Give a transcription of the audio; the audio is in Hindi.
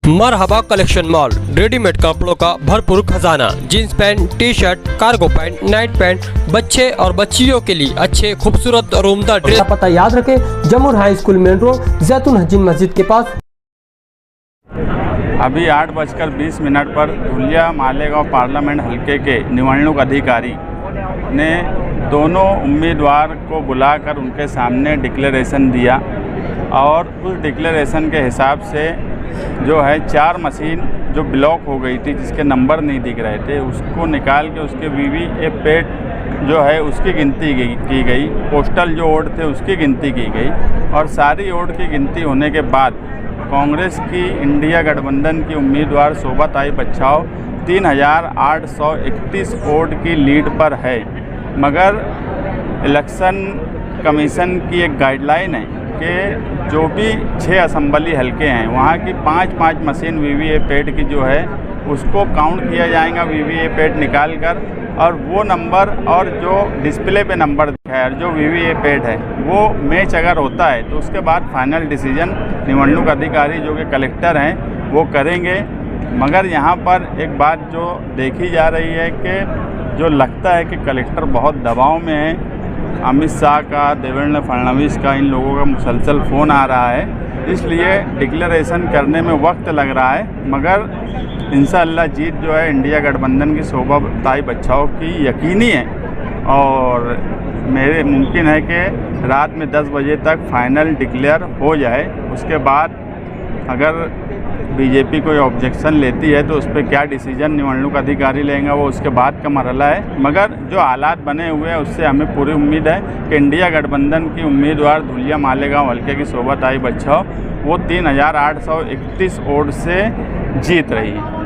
मरहबा कलेक्शन मॉल, रेडीमेड कपड़ों का भरपूर खजाना, jeans pant, T shirt, cargo pant, night pant, बच्चे और बच्चियों के लिए अच्छे खूबसूरत और उम्दा ड्रेस। पता याद रखें, जमुर हाई स्कूल मेन रोड, जैतून हजीन मस्जिद के पास। अभी 8:20 पर धुलिया मालेगांव पार्लियामेंट हलके के निवडणूक अधिकारी ने दोनों उम्मीदवार को बुलाकर उनके सामने डिक्लेरेशन दिया और उस डिक्लेरेशन के हिसाब से जो है 4 मशीन जो ब्लॉक हो गई थी, जिसके नंबर नहीं दिख रहे थे, उसको निकाल के उसके वीवीपैट जो है उसकी गिनती की गई, पोस्टल जो वोट थे उसकी गिनती की गई और सारी वोट की गिनती होने के बाद कांग्रेस की इंडिया गठबंधन की उम्मीदवार शोभाताई बच्छाव 3831 वोट की लीड पर है। मगर इलेक्शन कमीशन की एक गाइडलाइन है कि जो भी 6 असेंबली हलके हैं वहाँ की 5-5 मशीन वीवीपैट की जो है उसको काउंट किया जाएगा वीवीपैट निकाल कर, और वो नंबर और जो डिस्प्ले पे नंबर है और जो वीवीपैट है वो मैच अगर होता है तो उसके बाद फाइनल डिसीजन निवडणूक अधिकारी जो कि कलेक्टर हैं वो करेंगे। मगर यहाँ पर एक बात जो देखी जा रही है कि जो लगता है कि कलेक्टर बहुत दबाव में है, अमित शाह का, देवेंद्र फडणवीस का, इन लोगों का मुसलसल फ़ोन आ रहा है, इसलिए डिक्लेरेशन करने में वक्त लग रहा है। मगर इंशाअल्लाह जीत जो है इंडिया गठबंधन की शोभाताई बच्छाव की यकीनी है और मेरे मुमकिन है कि रात में 10 बजे तक फाइनल डिक्लेयर हो जाए। उसके बाद अगर बीजेपी कोई ऑब्जेक्शन लेती है तो उस पर क्या डिसीजन निवडणूक अधिकारी लेंगे वो उसके बाद का मरहला है। मगर जो हालात बने हुए हैं उससे हमें पूरी उम्मीद है कि इंडिया गठबंधन की उम्मीदवार धुलिया मालेगांव हलके की शोभाताई बच्छाव वो 3831 वोट से जीत रही है।